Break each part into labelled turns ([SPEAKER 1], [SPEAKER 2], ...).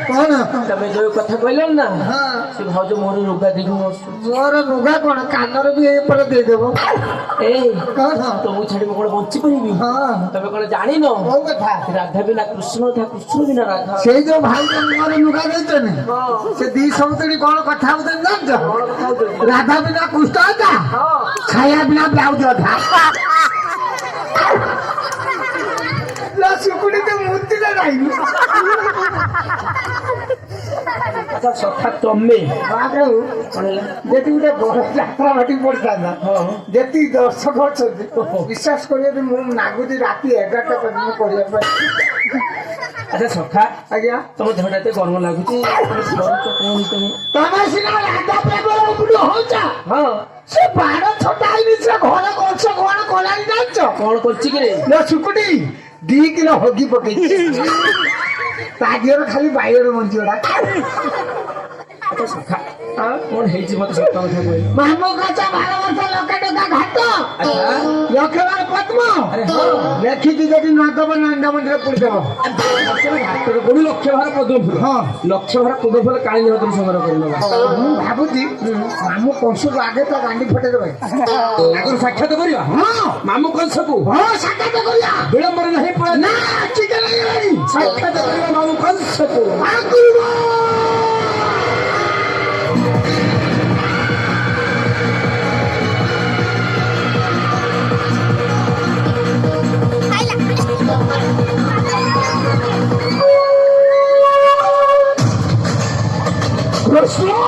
[SPEAKER 1] कौन
[SPEAKER 2] तमे जो कथा कहलन ना से भाउज मोर रुगा देखो
[SPEAKER 1] मोर नुगा कौन कानर भी ए पर दे देबो
[SPEAKER 2] ए
[SPEAKER 1] कौन
[SPEAKER 2] तो मु छाड़ी कोन बंची परिबी
[SPEAKER 1] हां
[SPEAKER 2] तमे कोन जानि न
[SPEAKER 1] ओ कथा
[SPEAKER 2] राधा बिना कृष्ण था कृष्ण बिना राधा
[SPEAKER 1] से जो भाई मोर नुगा देते ने से दी सौतरी कोन कथा उदन जानछ राधा बिना कृष्ण था छाया बिना ब्लाउज था ला सुकुड़ी तो मूर्ति लगाई
[SPEAKER 2] अच्छा सखा तमे
[SPEAKER 1] बाबू जेती उठे बड़ यात्रा बाटी पड़ता ना जेती दर्शक अछंती विश्वास करिए मु नागुदी राती 11टा पर्यंत करिया
[SPEAKER 2] अच्छा सखा
[SPEAKER 1] आज्ञा
[SPEAKER 2] तुम झड़ाते गर्म लागुची
[SPEAKER 1] तमे सिना राधा प्रेम उपडो होचा
[SPEAKER 2] हां
[SPEAKER 1] से बाड़ छटाई निसे घर कोछ कोन कोलाई जाच
[SPEAKER 2] कोन करछि कि रे
[SPEAKER 1] ना सुकुटी 2 किलो होगी पकई तागियर खाली बाइर मंजियोडा
[SPEAKER 2] अच्छा सखा कोन हेछि मत सत्य कथा कहै
[SPEAKER 1] मामो काचा 12 वर्ष लोका टका घाट
[SPEAKER 2] अच्छा
[SPEAKER 1] लखवार पद्म
[SPEAKER 2] अरे हां
[SPEAKER 1] लेखि दी जदी नदब नंदा मंदिर पुडी देबो
[SPEAKER 2] हातर कोन लक्ष्य भार पद्म फूल
[SPEAKER 1] हां
[SPEAKER 2] लक्ष्य भार पद्म फूल काई निहतन संग्रह करनबा
[SPEAKER 1] मु भाबुती मामो कंसु आगे तो गांडी फटे देबे
[SPEAKER 2] आगर साक्षात करिया
[SPEAKER 1] हां
[SPEAKER 2] मामू कंस को
[SPEAKER 1] हां साक्षात करिया
[SPEAKER 2] विलंबर नहीं पड़ा
[SPEAKER 1] ना ठीक नहीं
[SPEAKER 2] साक्षात करिया मामू कंस को
[SPEAKER 1] आकुरबो
[SPEAKER 3] Krishna!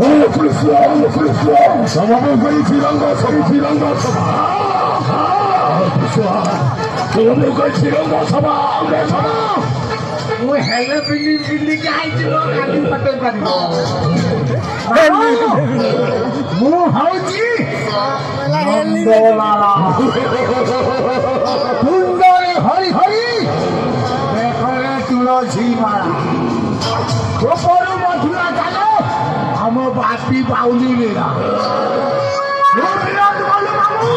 [SPEAKER 3] Oh Krishna! Oh Krishna! Sama mo kay Tiranga, sama Tiranga, sama. Krishna! Sama mo kay Tiranga, sama, sama.
[SPEAKER 1] मु हेले बिल्ली बिल्ली के आई दिलो गांडी फटे करी मु हौजी नंदलाला सुंदर हरि हरि देखो रे तुलसी माला गोपरु मथुरा जानो हम बापी बाउली लीला विराट बोलू मामू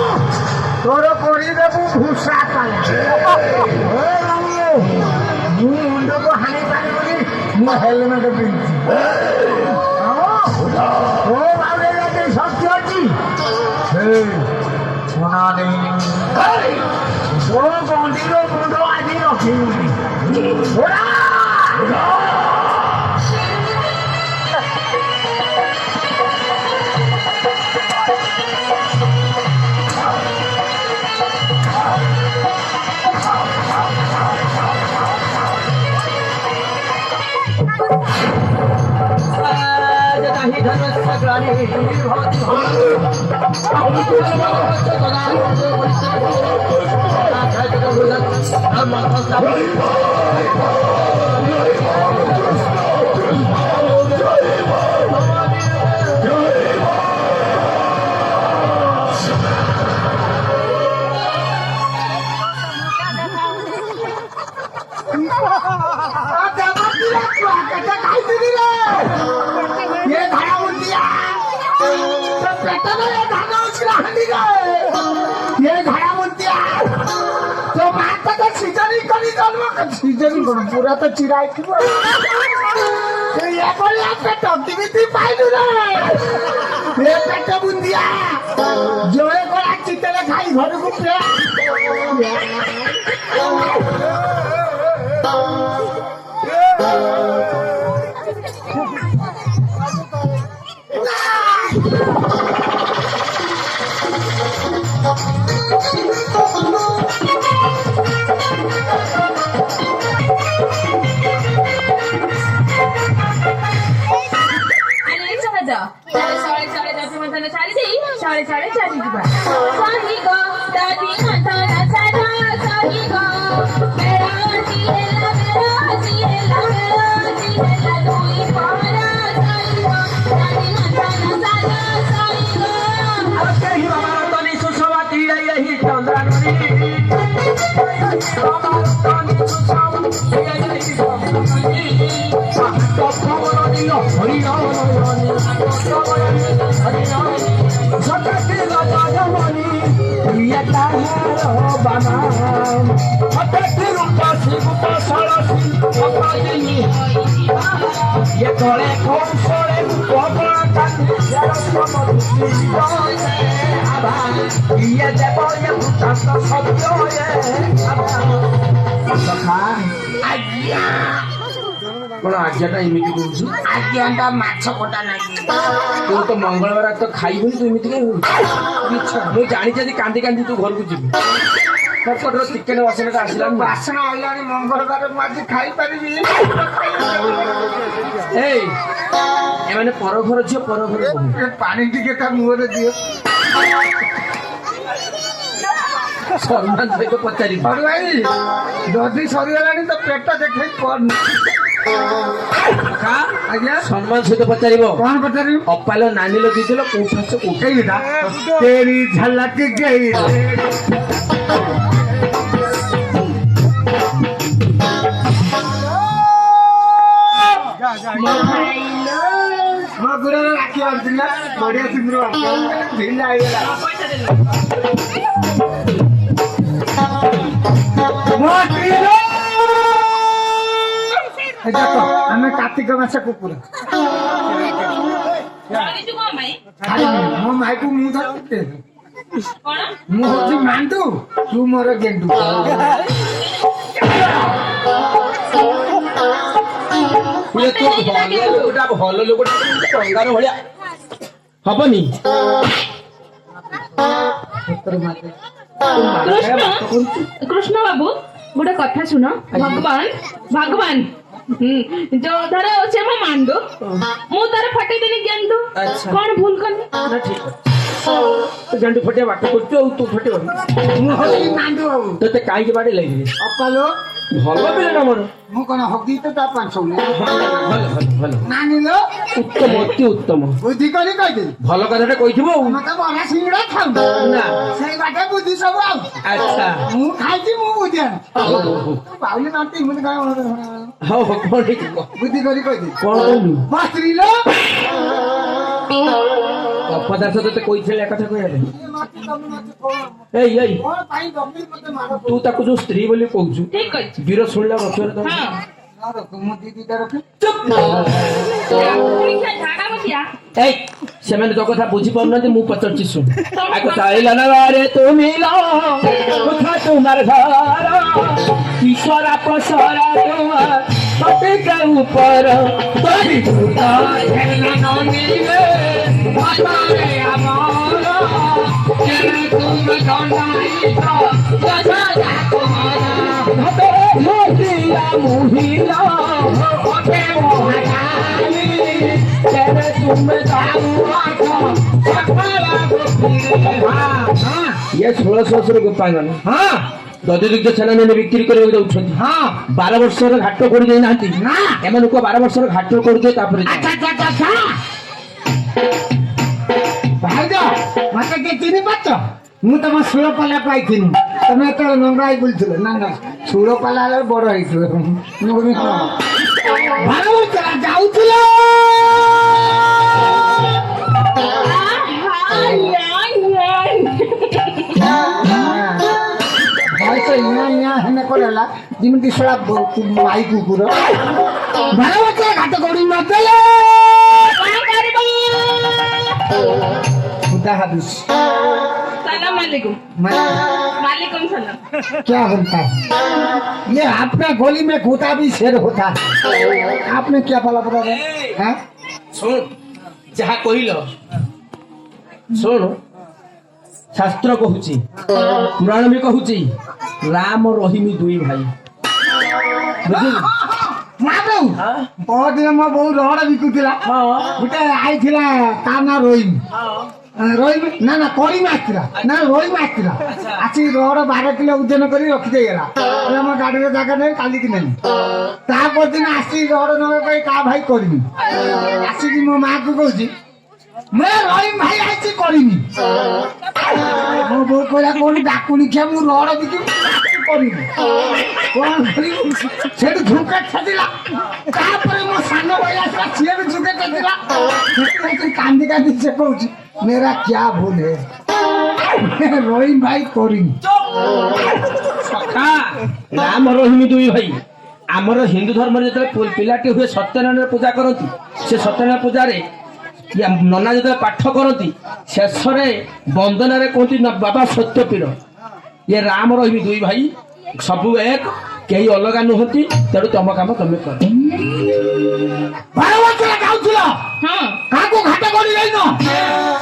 [SPEAKER 1] तोर कोरी देबू भूसा काला ए मामू मु मुंडो को हानि पारिबनी मु हेलमेट पिंची ओ बाबे रे शक्ति अछि हे सोना नहीं ओ गंडीरो मुंडो आदि रखी ओरा पूरा तो चिराई थी ये बोले पेट टीवी पाइलु रे ये पेट बुंदिया जोए कोला चितले खाई घर को
[SPEAKER 4] साढ़े चार साही गो दादी मंथन सदा साही गो मेरा जीला दुई पारा साही गो दादी मंथन सदा साही गो
[SPEAKER 2] अते ही बाबा तनी सुसवाती यही चंद्रानी बाबा तनी सुसवाती यही चंद्रानी तो फवरनी हरि राम हरि राम सतते राजमणि प्रियता है बाना सतते रूपा शिव सरसी अपने ତଳେ କୌଶଳେ ପବନ କାଟି ଇଏ ଦେବ ଇଏ ଭୂତାନ୍ତ ସତ୍ୟ
[SPEAKER 1] ଆଜ୍ଞା
[SPEAKER 2] କଣ ଆଜ୍ଞାଟା ଏମିତି କହୁଛୁ?
[SPEAKER 1] ଆଜ୍ଞା ମାଛ କଟା ନାହିଁ
[SPEAKER 2] ତୁ ତ ମଙ୍ଗଳବାର ତ ଖାଇବୁନି ତୁ ଏମିତି କାଇଁ ହଉଛୁ? ମୁଁ ଜାଣିଛି ଆଜି କାନ୍ଦି କାନ୍ଦି ତୁ ଘରକୁ ଯିବୁ। ଚିକେନ ବାସନଟା ଆସିଲାନି।
[SPEAKER 1] ବାସନ ଆଇଲାଣି ମଙ୍ଗଳବାର ମୁଁ ଆଜି ଖାଇପାରିବି।
[SPEAKER 2] ଏଇ ଏମାନେ ପର ଘର ଝିଅ ପର ଘର ବୋହୂ।
[SPEAKER 1] ଏ ପାଣି ଟିକେ ତା ମୁହଁରେ ଦିଅ।
[SPEAKER 2] ସମ୍ମାନ ସହିତ ପଚାରିବି।
[SPEAKER 1] ହଉ ଭାଇ ଯଦି ସରିଗଲାଣି ତ ପେଟ ଦେଖେଇ ପଡୁନି। ଆଜ୍ଞା
[SPEAKER 2] ସମ୍ମାନ ସହିତ ପଚାରିବ।
[SPEAKER 1] କଣ ପଚାରିବି?
[SPEAKER 2] ଅପାଲ ନାନୀ ଲଗେଇଥିଲ କୋଉଠି ଆସ କୋଉଠି?
[SPEAKER 1] ଏଇଟା ତେରି ଝଲକ ଗଇ ମୋ ଗୁଡ଼ରେ ରାକ୍ଷୀ ବାନ୍ଧିଥିଲା ବଢିଆ ସିନ୍ଦୁର ଢିଲା ହେଇଗଲା। ଆମେ କାର୍ତ୍ତିକ ମାସ କୁକୁର ମୋ ମାଇକୁ ମୁଁ ଧରିତେ ମୁଁ ହଉଛି ମାଣ୍ଡୁ ତୁ ମୋର ଗେଣ୍ଡୁ।
[SPEAKER 2] ଭଲ ଲୋକଟା ଟଙ୍ଗାର ଭଳିଆ ହବନି।
[SPEAKER 4] କୃଷ୍ଣ ବାବୁ ଗୋଟେ କଥା ଶୁଣ। ଭଗବାନ ଯୋଉ ଧର ଅଛି ଆମ ମାଣ୍ଡୁ ମୁଁ ତାର ଫଟେଇଦେଲି ଗେଣ୍ଡୁ କଣ ଭୁଲ କଲି?
[SPEAKER 2] ଗେଣ୍ଡୁ ଫଟିଆ ବାଟ କରୁଛୁ ଆଉ ତୁ ଫଟିବ।
[SPEAKER 1] ମୁଁ ହଉଛି ମାଣ୍ଡୁ ବାବୁ
[SPEAKER 2] ତୋତେ କାହିଁକି ବାଡି ଲାଗିବି?
[SPEAKER 1] ଅପାଲୋ
[SPEAKER 2] ଭଲ ପିଲାଟା ମୋର।
[SPEAKER 1] ମୁଁ କଣ ହକି ତ ତା ପାଞ୍ଚ
[SPEAKER 2] ଭଲ
[SPEAKER 1] ନାନିଲ
[SPEAKER 2] ଉତ୍ତମ ଅତି ଉତ୍ତମ
[SPEAKER 1] ବୁଦ୍ଧି କରି କହିଦେବି।
[SPEAKER 2] ଭଲ କଥାଟା କହିଥିବ ଆଉ।
[SPEAKER 1] ମତେ ବରା ସିଙ୍ଗଡା ଖାଉ
[SPEAKER 2] ନା
[SPEAKER 1] ସେଇ ବାଟେ ବୁଦ୍ଧି ସବୁ ଆଉ।
[SPEAKER 2] ଆଚ୍ଛା
[SPEAKER 1] ମୁଁ ଖାଇଛି ମୁଁ ବୁଦ୍ଧି ଆଣେ
[SPEAKER 2] ହଉ
[SPEAKER 1] ପାଉଲି ମାଟି ଏମିତି କଣ
[SPEAKER 2] ହଉ କଣ ହେଇଥିବ?
[SPEAKER 1] ବୁଦ୍ଧି କରି କହିଦେବି।
[SPEAKER 2] କଣ କହିଲୁ?
[SPEAKER 1] ମୋ ସ୍ତ୍ରୀ ଲୋ
[SPEAKER 2] ଅପଦାର୍ଥ ତତେ କହିଥିଲେ ଏ କଥା କହିବା ପାଇଁ।
[SPEAKER 1] କଣ
[SPEAKER 2] ଏଇ
[SPEAKER 1] ପାଇଁ ଦବି ମତେ ମାର
[SPEAKER 2] ତୁ ତାକୁ ଯୋଉ ସ୍ତ୍ରୀ ବୋଲି କହୁଛୁ
[SPEAKER 4] ଠିକ ଅଛି।
[SPEAKER 2] ବୀର ଶୁଣିଲା ରଥରେ ତ
[SPEAKER 1] ମୁଁ ଦିଦିଟା ରଖେ
[SPEAKER 2] ଏଇ ସେମାନେ ତୋ କଥା ବୁଝି ପାରୁନାହାନ୍ତି। ମୁଁ ପଚାରୁଛି ଶୁଣ। ଆକୁ ଚାଇଲା ନା ରେ ତୁମି କଥା ତୁମାର ଘର ଈଶ୍ୱରା ପସରା ତୁମାର ପଟିକା ଉପର ତୋରି ଭୂତ ଝେଲା ନମିଲେ ଭାତରେ ଆମର କେବେ ତୁମ ଦଣ୍ଡାଇତ ଗଜା କୁମାର ଭାତରେ ମୋତିଆ ମୁହିଲା ଅଟେ ମହାକାଳୀ କେବେ ତୁମେ ଯାଉଆଛ ସକାଳ ଇଏ 1600 ଗୋପାଙ୍ଗନ। ହଁ ଦଧିଦୁଗ୍ଧ ଛେନା ନେଇ ବିକ୍ରି କରିବାକୁ ଯାଉଛନ୍ତି। ହଁ 12 ବର୍ଷର ଘାଟ କରି ଦେଇନାହାନ୍ତି ନା ଏମାନଙ୍କୁ 12 ବର୍ଷର ଘାଟ କରିଦିଏ ତାପରେ
[SPEAKER 1] ଭାଉଜ ମତେ କିଏ ଚିନି ପାରୁଛ? ମୁଁ ତମ ଷୋଳପାଲା ପାଇଥିଲି ତମେ ଯେତେବେଳେ ନଙ୍ଗା ହେଇ ବୁଲୁଥିଲ ନା ନା ଷୋଳପାଲା ହେଲେ ବଡ ହେଇଥିବ। ମୁଁ କହିବି କଣ ଯାଉଥିଲ ହେଲା ଯେମିତି ଶଳା ମାଇ କୁକୁର ଭାଇ ଘାଟ କରି ନଦେଲେ
[SPEAKER 4] सलाम वालेकुम। वालेकुम सलाम।
[SPEAKER 1] क्या होता है ये आपका गोली में घूटा भी शेर होता है। आपने क्या बोला ब्रदर? हैं
[SPEAKER 2] ଶୁଣ ଯାହା କହିଲ ଶୁଣ ଶାସ୍ତ୍ର କହୁଛି ପୁରାଣ ବି କହୁଛି ରାମ ରହିମି ଦୁଇ ଭାଇ ବୁଝିଲୁ।
[SPEAKER 1] बहुत दिन ମୋ ବୋଉ ରଡ ବିକୁଥିଲା ଗୋଟେ ଆଇଥିଲା ତା ନା ରୋହିମ ରୋହିମ ନା ନା କରିମ ଆସିଥିଲା ନା ରୋହିମ ଆସିଥିଲା ଆସିକି ରଡ 12 କିଲୋ ଓଜନ କରି ରଖିଦେଇଗଲା ମୋ ଗାଡିରେ ଜାଗା ନେଇ କାଲିକି ନେଲି। ତା ପରଦିନ ଆସିକି ରଡ ନେବା ପାଇଁ କା ଭାଇ କରିମି ଆସିକି ମୋ ମା କୁ କହୁଛି ମୁଁ ରହିମ ଭାଇ ଆଇଛି କରିମି। ମୋ ବୋଉ କହିଲା କୋଉଠି ଡାକୁନି ଖିଆ ମୁଁ ରଡ ବିକିବି କରିବି କଣ କରିବି ସେଠୁ ଝୁଙ୍କା ଛାଡ଼ିଲା। ତାପରେ ମୋ ସାନ ଭାଇ ଆସିଲା ସିଏ ବି ଝୁଙ୍କା ଛାଡ଼ିଲା। କାନ୍ଦି କାନ୍ଦି ସେ କହୁଛି मेरा क्या भूल है रोहिम भाई କରିନି।
[SPEAKER 2] ସଖା ରାମ ରହିମି ଦୁଇ ଭାଇ ଆମର ହିନ୍ଦୁ ଧର୍ମରେ ଯେତେବେଳେ ପିଲାଟି ହୁଏ ସତ୍ୟନାରାୟଣ ପୂଜା କରନ୍ତି ସେ ସତ୍ୟନାରାୟଣ ପୂଜାରେ ନନା ଯେତେବେଳେ ପାଠ କରନ୍ତି ଶେଷରେ ବନ୍ଦନାରେ କୁହନ୍ତି ବାବା ସତ୍ୟପୀର ଇଏ ରାମ ରହିବି ଦୁଇ ଭାଇ ସବୁ ଏକ କେହି ଅଲଗା ନୁହନ୍ତି ତେଣୁ ତମ କାମ ତମେ କର।
[SPEAKER 1] 12 ବର୍ଷ ଗାଉଥିଲ
[SPEAKER 4] ହଁ
[SPEAKER 1] କାହାକୁ ଘାଟ କରି ଯାଇନ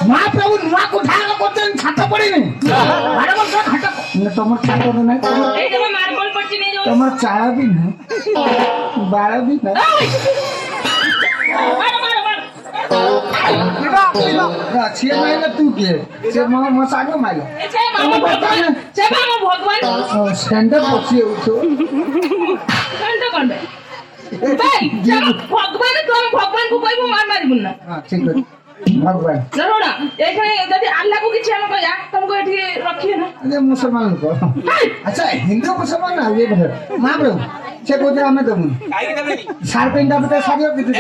[SPEAKER 1] ମହାପ୍ରଭୁ ନୂଆ କୋଠା କରୁଛନ୍ତି ଛାତ ପଡ଼ିନି 12 ବର୍ଷ ଘାଟ ତମର ଛାତ ନାହିଁ
[SPEAKER 4] ଏଇ ତମ ମାର୍ବଲ ପଡିଛି ନେଇ ଯାଉ
[SPEAKER 1] ତମର ଚାଳ ବି ନାହିଁ ବାଳ ବି ନାହିଁ
[SPEAKER 4] ମାର ମାର ମାର
[SPEAKER 1] ସିଏ ମାଇଲେ ତୁ କିଏ ସେ ମୋ ସାଙ୍ଗ ମାଇଲ
[SPEAKER 4] ସେ ମାମ ଭଗବାନ
[SPEAKER 1] ସେଣ୍ଡ ପଶି ଯାଉଛୁ
[SPEAKER 4] କଣ୍ଡ କଣ୍ଡ ଭାଇ ଭଗବାନ ତମ ଭଗବାନଙ୍କୁ କହିବୁ ମାର ମାରିବୁନି ନା
[SPEAKER 1] ହଁ ଠିକ ଅଛି ଭଗବାନ
[SPEAKER 4] ଶୁଣ ଏଇখানে ଯଦି ଆଲ୍ଲାହକୁ କିଛି ଆମେ କହିବା ତମକୁ ଏଠି ରଖିବେ ନା
[SPEAKER 1] ये मुसलमान लोग अच्छा हिंदू मुसलमान ना ये बता महाप्रभु से कोते हमें दमु सार पेंटा बता सारियो किते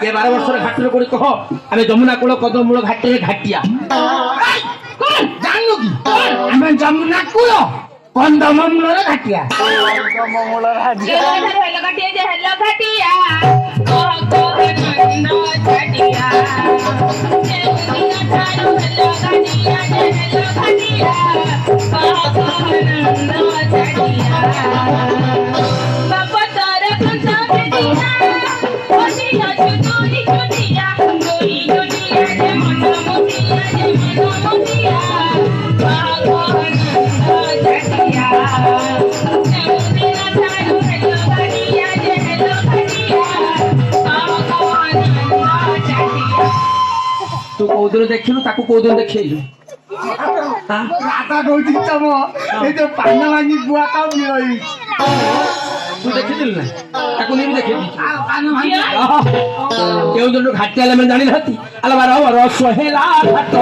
[SPEAKER 2] ଏ 12 ବର୍ଷର ଘାଟରେ କୋଉଠି କହ ଆମେ ଯମୁନା କୂଳ କଦମୂଳ ଘାଟରେ ଘାଟିଆ
[SPEAKER 1] कौन जानलो की हमें जमुना कुलो कंदममूल रे घाटिया
[SPEAKER 4] हेलो घाटिया जे हेलो घाटिया कह कह नंद घाटिया हेलो घाटिया जे हेलो घाटिया कह कह नंद घाटिया बाबा तारा कंसा बेटिया ओसिया चुटुरी चुटिया चुटुरी चुटिया जे मन मोतिया कह कह नंद घाटिया
[SPEAKER 2] ତୁ କୋଉଦିନ ଦେଖିଲୁ ତାକୁ କୋଉଦିନ ଦେଖେଇଲୁ
[SPEAKER 1] राधा कहती तम ए जो पान मांगी बुआ का मिलई
[SPEAKER 2] ତୁ ଦେଖିଥିଲୁ ନା ତାକୁ ନେଇ ଦେଖେଇ ଦେଇଛୁ
[SPEAKER 1] पान मांगी
[SPEAKER 2] କେଉଁ ଦିନ ଘାଟି ହେଲେ ଆମେ ଜାଣିନାହାନ୍ତି ଆଲୋ ବାର ରସ ହେଲା ଘାଟ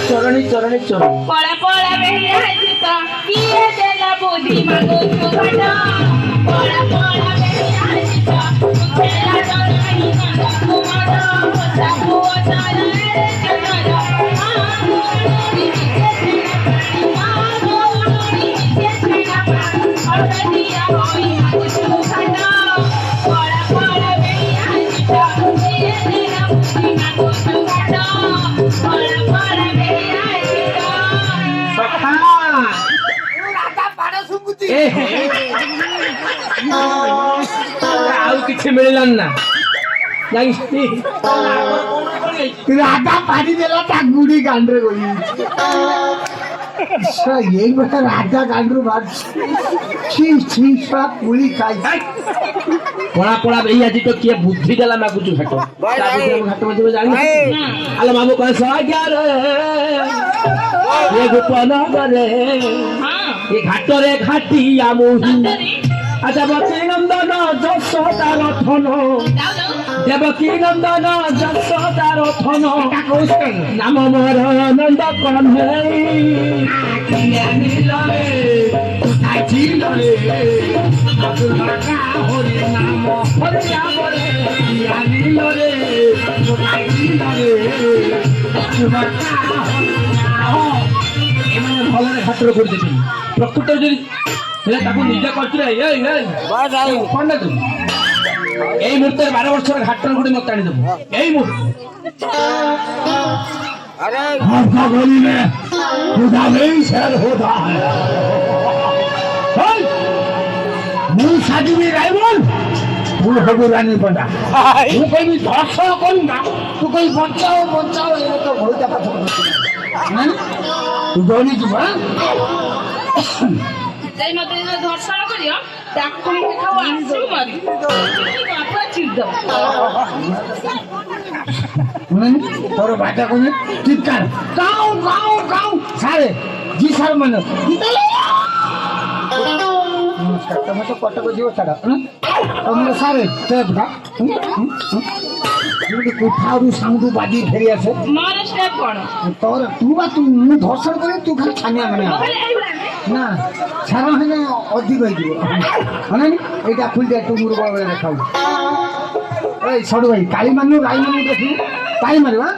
[SPEAKER 2] ଚରଣୀ ଚରଣୀ ଚରଣୀ
[SPEAKER 4] ପଳା ପଳା ବେହିଆ ହାଜିତ କିଏ ଦେଲା ବୁଦ୍ଧି ମାଗୁଛୁ ଘାଟ ପଳା ପଳା ବେହିଆ ହାଜିତ ଖେଳା ଜଣାଇ ନନ୍ଦ କୁମାର ସାବୁ ଅଚଳରେ ଜନର
[SPEAKER 2] ଆଉ କିଛି ମିଳିଲାନି ନା
[SPEAKER 1] राधा पानी देला ता गुड़ी गांडरे गई सा ये बता राधा गांडरू बात छी छी सा पुली खाई
[SPEAKER 2] ପଳା ପଳା ଭାଇ ଆଜି ତ କିଏ ବୁଦ୍ଧି ଦେଲା ମାଗୁଛୁ ଘାଟ ଘାଟ ମধ্যে ଜାଣି ଆଲୋ ମାମୁ କହ ସାଗ୍ୟାରେ ଏ ଗୋପନ ଗରେ ଏ ଘାଟରେ ଘାଟିଆ ମୋହି ଦେବକୀ ନନ୍ଦନ ଯଶୋଦାର ଧନ ଦେବକୀ ନନ୍ଦନ ଯଶୋଦାର ଧନ ନାମ ମୋର ନନ୍ଦ କହ୍ନେଇ ହରି ନାମ ହରି ନାମରେ ଆନିଲରେ ଏମାନେ ଭଲରେ ଘାଟରେ କରିଦେବି ପ୍ରକୃତ ଯଦି ହେଲେ ତାକୁ ନିଜେ କରିଥିଲେ କଣ ତୁ ଏଇ ମୁହୂର୍ତ୍ତରେ 12 ବର୍ଷର ଘାଟର ଗୋଟେ ମତେ ଆଣିଦେବୁ ଏଇ ମୁହୂର୍ତ୍ତ
[SPEAKER 3] आपका गली में खुदा नहीं शेर होता है
[SPEAKER 1] ମୁଁ ସାଜିବି ରାଇବଲ ତୁ ହବୁ ରାନୀ ପଣ୍ଡା ମୁଁ କହିବି ଧର୍ଷଣ କରୁନା ତୁ କହିବି ବଞ୍ଚାଅ ବଞ୍ଚାଅ ଏ ତ ବହୁତ ପାଠ ତୁ ଦୌଡ଼ି ଯିବୁ
[SPEAKER 4] ଯାଇ ମତେ ଧର୍ଷଣ କରିବ ତାକୁ ଖାଉ ଆସିବୁ ମାରି ବାପା ଚିଡ
[SPEAKER 1] তোর বাটা কোনে চিৎকার গাও গাও গাও সারে জি স্যার মানে নমস্কার তুমি তো কটক ଯିବ ଛାଡ଼ ତମର ସାରେ ଷ୍ଟେପ୍ଟା ଯେମିତି କୋଠାରୁ ସାଉଣ୍ଡ ବାଜି ଫେରି ଆସେ
[SPEAKER 4] ମୋର ଷ୍ଟେପ କଣ
[SPEAKER 1] ତୋର ତୁ ବା ତୁ ମୁଁ ଧର୍ଷଣ କରି ତୁ ଖାଲି ଛାନିଆ ମାନେ
[SPEAKER 4] ଖାଲି ଏଇଭଳିଆ
[SPEAKER 1] ନା ଛାର ହେଲେ ଅଧିକ ହେଇଯିବ ଅନାନି ଏଇଟା ଖୋଲିଦେ ତୁ ମୋର ବଳ ବେଳେ ଦେଖାଉ ଏଇ ସଡ଼ୁ ଭାଇ କାଳି ମାନୁ ଗାଈ ମାନୁ ଦେଖିବୁ କାଳି ମାରିବା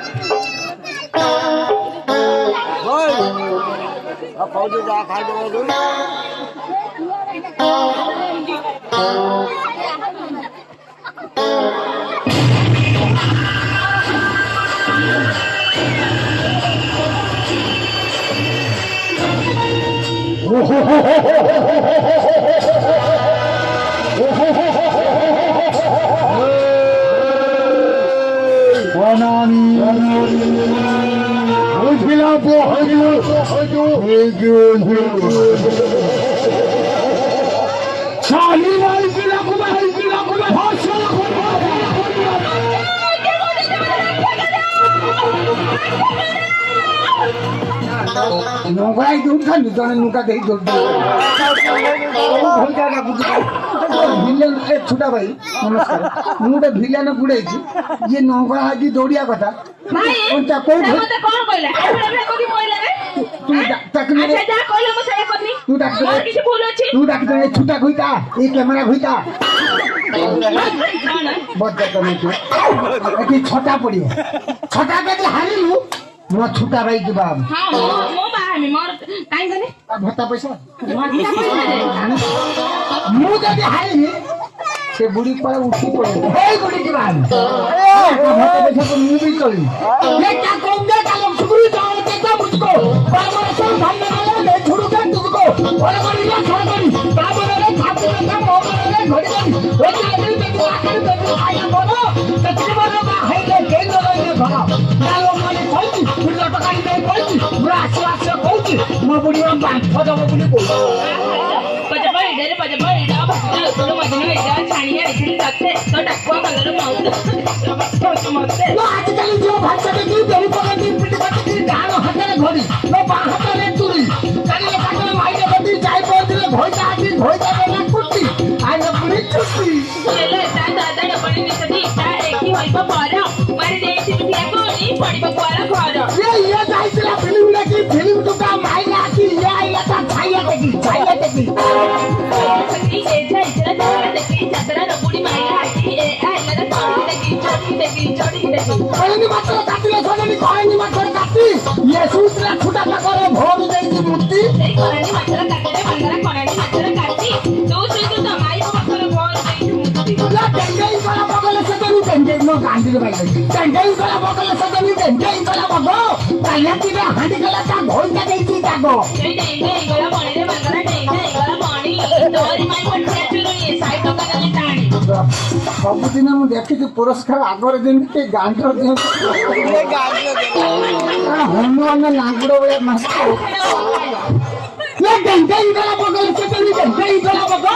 [SPEAKER 1] ନଗାଇ ଦଉଥାନ୍ତି ଜଣେ ନୁକା ଦେଇ ଭିଲେନ ଛୋଟା ଭାଇ ନମସ୍କାର ମୁଁ ଗୋଟେ ଭିଲେନ ବୁଡେଇଛି ଯିଏ ନଙ୍ଗଳା ହେଇକି ଦୌଡିଆ କଥା
[SPEAKER 4] ଭାଇ
[SPEAKER 1] କୋଉଠି
[SPEAKER 4] ମତେ କଣ କହିଲା ଏଭଳିଆ କରି କହିଲା ରେ
[SPEAKER 1] ତାକୁ
[SPEAKER 4] ଆଚ୍ଛା ଯାହା କହିଲା ମୁଁ ସେଇଆ କରିନି
[SPEAKER 1] ତୁ ଡାକି
[SPEAKER 4] ମୋର କିଛି ଭୁଲ ଅଛି
[SPEAKER 1] ତୁ ଡାକି ଏ ଛୋଟା ଘୁଇତା ଏ କ୍ୟାମେରା ଘୁଇତା ବଜାର ତମେ ଏଠି ଛଟା ପଡିବ ଛଟା ଯଦି ହାରିଲୁ ମୋ ଛୋଟା ଭାଇ ଯିବା
[SPEAKER 4] ହଁ ମୁଁ ବାହାନି ମୋର କାଇଁ ଗଲେ
[SPEAKER 1] ଭତ୍ତା ପଇସା
[SPEAKER 4] ଭତ୍ତା ପଇସା
[SPEAKER 1] ମୁଁ ଯଦି ହାରିବି ସେ ବୁଢୀ ପରେ ଉଠି ପଡିବ ହେଇ ବୁଢୀ ଯିବା ଭତ୍ତା ପଇସା ମୁଁ ବି ଚଳିବି ମୋ ବୁଢୀ ବାମ୍ଫ ଦବ ବୋଲି କହୁଛି ଆଜିକାଲି ଯୋଉ ଭାଷା ଦେଖି ବେରି ପକେଇ ପିଟି ପକେଇ ଡାହାଣ ହାତରେ ଘଡ଼ି ମୋ ବାଁ ହାତରେ ଚୁରି ଚାଲିଲେ ପାଖରେ ମାଇଲେ ଗତି ଯାଇ ପହଞ୍ଚିଲେ ଭଇତା ଆଜି ଭଇତା ବେଲା କୁଟି ଆଇନ ପୁଣି ଚୁଟି ଇଏ ଯାଇଥିଲା ଫିଲ୍ମ ଦେଖି ଫିଲ୍ମ ଟୁକା ମାଇଲା ଆସି ଇଏ ଆଇଲା ତା ଛାଇଆ ଦେଖି କହିନି ମାତ୍ର କାଟିଲେ ସଜନି କହିନି ମାତ୍ର କାଟି ଇଏ ସୁତରା ଛୁଟା ପାଖରେ ଭୋରୁ ଦେଇଛି ମୂର୍ତ୍ତି ଟେଙ୍ଗେଇ ଗଲା ବଗଲେ ସଜନି ଟେଙ୍ଗେଇ ମୋ ଗାଣ୍ଡିରେ ବାଇଲେ ଟେଙ୍ଗେଇ ଗଲା ବଗଲେ ସଜନି ଟେଙ୍ଗେଇ ଗଲା ବଗ କାଲିଆତିରେ ହାଣ୍ଡି ଗଲା ତା ଭଇତା ଦେଇଛି ଦାଗ ସବୁଦିନ ମୁଁ ଦେଖିଛି ପୁରସ୍କାର ଆଗରେ ଯେମିତି ଗାଣ୍ଡର ହନୁମାନ ଲାଙ୍ଗୁଡ ଭଳିଆ ମାସ ଟେଙ୍ଗେଇ ଗଲା ବଗଲେ ସଜନି ଟେଙ୍ଗେଇ ଗଲା ବଗ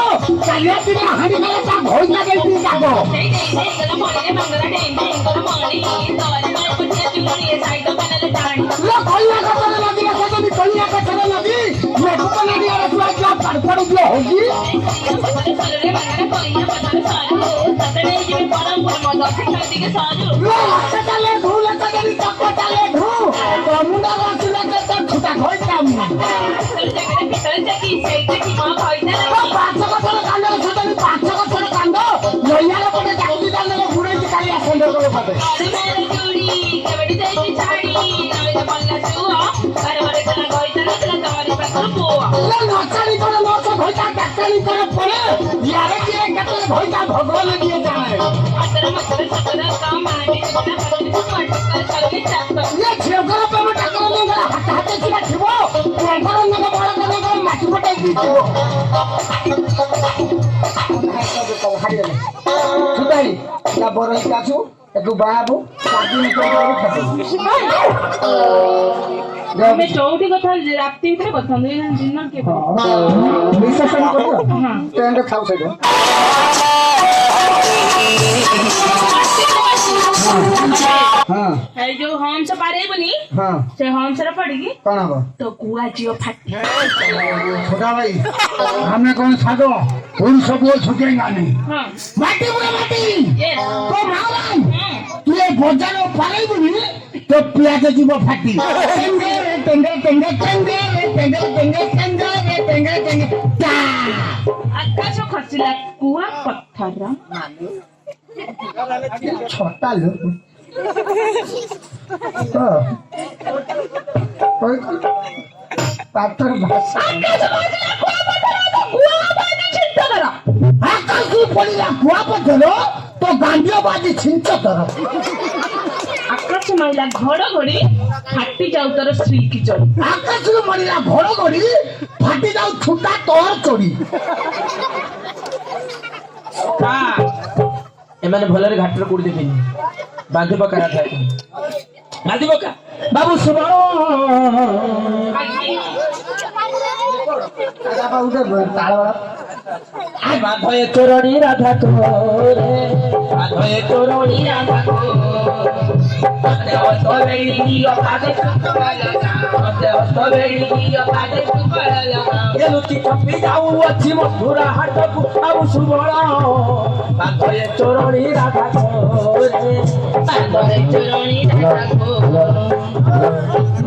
[SPEAKER 1] କାଲିଆତିରେ ହାଣ୍ଡି ଗଲା ତା ଭଇତା ଦେଇଛି ଦାଗ କହିବା କଥାରେ ଲାଗିଲା ସଜନି କହିବା କଥାରେ ଲାଗି ମେଘ ଲାଗିବାର ଛୁଆ ଛୁଆ ପାଡ ହଉଛି ଚାଲେ ଢୁ ଚାଲେ ଚକ ଚାଲେ ଢୁ ମୁଣ୍ଡ ବସିଲେ କେତେ ଛୁଟା ଖଇଟା ପାଞ୍ଚ ଗଛର କାଣ୍ଡ ସଜନି ପାଞ୍ଚ ଗଛର କାଣ୍ଡ ନଇଆର ପଟେ ଚାକିରି ଦାଣ୍ଡରେ ବୁଡେଇଛି କାଲି ଆସନ୍ଦ ପାଟେ ନଚାଳି করে নচ ভইতা ডাক্তারি করে পরে ইয়ারে দিয়ে কেটে ভইতা ভগবান দিয়ে জানে ইয়ে ঝিওকর পেমে ঠাকুর নগর হাতে হাতে ছিলা থিব ঠাকুর নগর বড় নগর মাটি পটাই দিছো সুতাই না বড় কাছু একটু বাবু কাজু
[SPEAKER 4] ଆମେ ଚଉଠି କଥା ରାତି ଭିତରେ କଥା ଦିନ କିଏ
[SPEAKER 1] ବିଶେଷଣ କରିବ ଟେଣ୍ଡ ଖାଉ ସେଇଟା
[SPEAKER 4] ଏଇ ଯୋଉ ହଂସ ପାରେଇବନି ସେ ହଂସର ପଡିକି
[SPEAKER 1] କଣ ହବ
[SPEAKER 4] ତ କୁଆ ଝିଅ ଫାଟି
[SPEAKER 1] ଛୋଟା ଭାଇ ଆମେ କଣ ସାଗ ପୁରୁଷ ପୁଅ ଛୁଟେଇ ଗାନି ମାଟି ବୁড়ে ମାଟି তো মারাম তুই বজার পারাইবনি তো পিয়াজ জীব ফাটি টেঙ্গে টেঙ্গে টেঙ্গে টেঙ্গে টেঙ্গে টেঙ্গে টেঙ্গে ଟେଙ୍ଗେ ଟେଙ୍ଗେ ଟା
[SPEAKER 4] ଆକାଶ ଖସିଲା କୁଆ ପଥର
[SPEAKER 1] ଛଟା ଲୋକ ପାଠର ଭାଷା ଆକାଶକୁ ପଡ଼ିଲା କୁଆପଥର ତ ଗାଣ୍ଡିଆବାଜି ଛିଞ୍ଚ ତର
[SPEAKER 4] ଆକାଶ ମାଇଲା ଘଡଘଡି ଫାଟି ଯାଉ ତୋର ସିଲ୍କି ଚଢି
[SPEAKER 1] ଆକାଶକୁ ପଡ଼ିଲା ଘଡଘଡି ଫାଟି ଯାଉ ଛୁଟା ତୋର ଚଢି
[SPEAKER 2] ଏମାନେ ଭଲରେ ଘାଟରେ କୋଉଠି ଦେଖିନି ବାନ୍ଧି ପକା ରାଧା ବାନ୍ଧି ପକା ବାବୁ ଶୁଭ ବାଧ ଏ ତୋରଣୀ ରାଧା ତୋରେ ବାଧ ଏ ତୋରଣୀ ରାଧା ଏଲୁଚି କପି ଯାଉଅଛି ମଥୁରା ହାଟକୁ ଆଉ ସୁବଳ ବାଧ ଏ ତୋରଣୀ ରାଧା ତୋରେ ବାଧ ଏ ତୋରଣୀ ରାଧା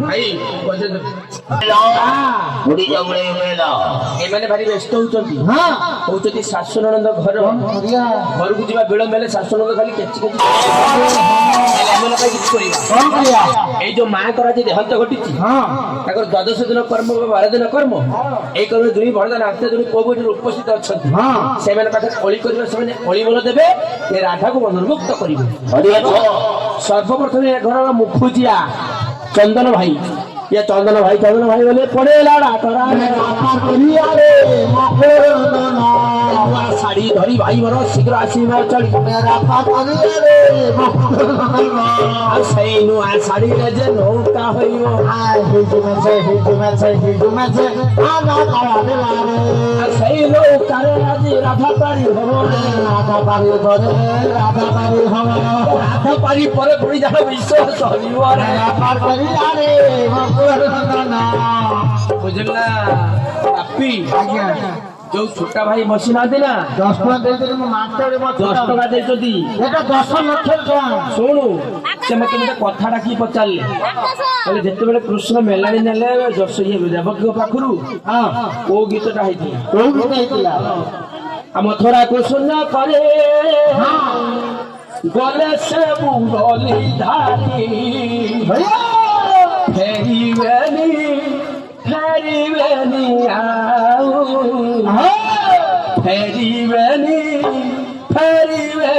[SPEAKER 2] ଭାଇ ଏମାନେ ଭାରି ବ୍ୟସ୍ତ ହଉଛନ୍ତି ହଉଛନ୍ତି ଶାଶୁନଣନ୍ଦ ଘର ଘରକୁ ଯିବା ବିଳମ୍ବ ହେଲେ ଶାଶୁନଣନ୍ଦ ଖାଲି କେଚି କେଚି ଏଇ ଯୋଉ ମାଙ୍କର ଆଜି ଦେହାନ୍ତ ଘଟିଛି ତାଙ୍କର 12 ଦିନ କର୍ମ 12 ଦିନ କର୍ମ ଏଇ କର୍ମ ଦୁଇ ଭରଦାନ ଆସ୍ତେ ଦୁଇ କୋଭିଡରେ ଉପସ୍ଥିତ ଅଛନ୍ତି ସେମାନେ ପାଖରେ ଅଳି କରିବେ ସେମାନେ ଅଳି ବଲ ଦେବେ ଏ ରାଧାକୁ ବନ୍ଧନମୁକ୍ତ କରିବେ ସର୍ବପ୍ରଥମେ ଏ ଘରର ମୁଖୁଜିଆ ଚନ୍ଦନ ଭାଇ ये चंदन भाई बोले पड़ेला शाड़ी धरी भाई मोर शीघ्र आसवा चढ़ी शाड़ी जे नौका नौकारे आज राधा पारी हम राधा पारी पर पड़ी जा विश्वास बुझला अपी जो छोटा भाई बसी ना
[SPEAKER 1] 10 ଟଙ୍କା ଦେଇଦେଲି ମୁଁ ମାଷ୍ଟର
[SPEAKER 2] 10 ଟଙ୍କା ଦେଇଛନ୍ତି
[SPEAKER 1] ଏଟା 10 ଲକ୍ଷ ଟଙ୍କା
[SPEAKER 2] ଶୁଣୁ ସେ ମତେ ଗୋଟେ କଥା ଡାକି ପଚାରିଲେ କହିଲେ ଯେତେବେଳେ କୃଷ୍ଣ ମେଲାଣି ନେଲେ ଦେବକୀଙ୍କ ପାଖରୁ କୋଉ ଗୀତଟା ହେଇଥିଲା ଆମ ଥରା କୃଷ୍ଣ କରେ ଗଲେ ସେ ମୁରଲି ଧାରି फेरी आओ फेरी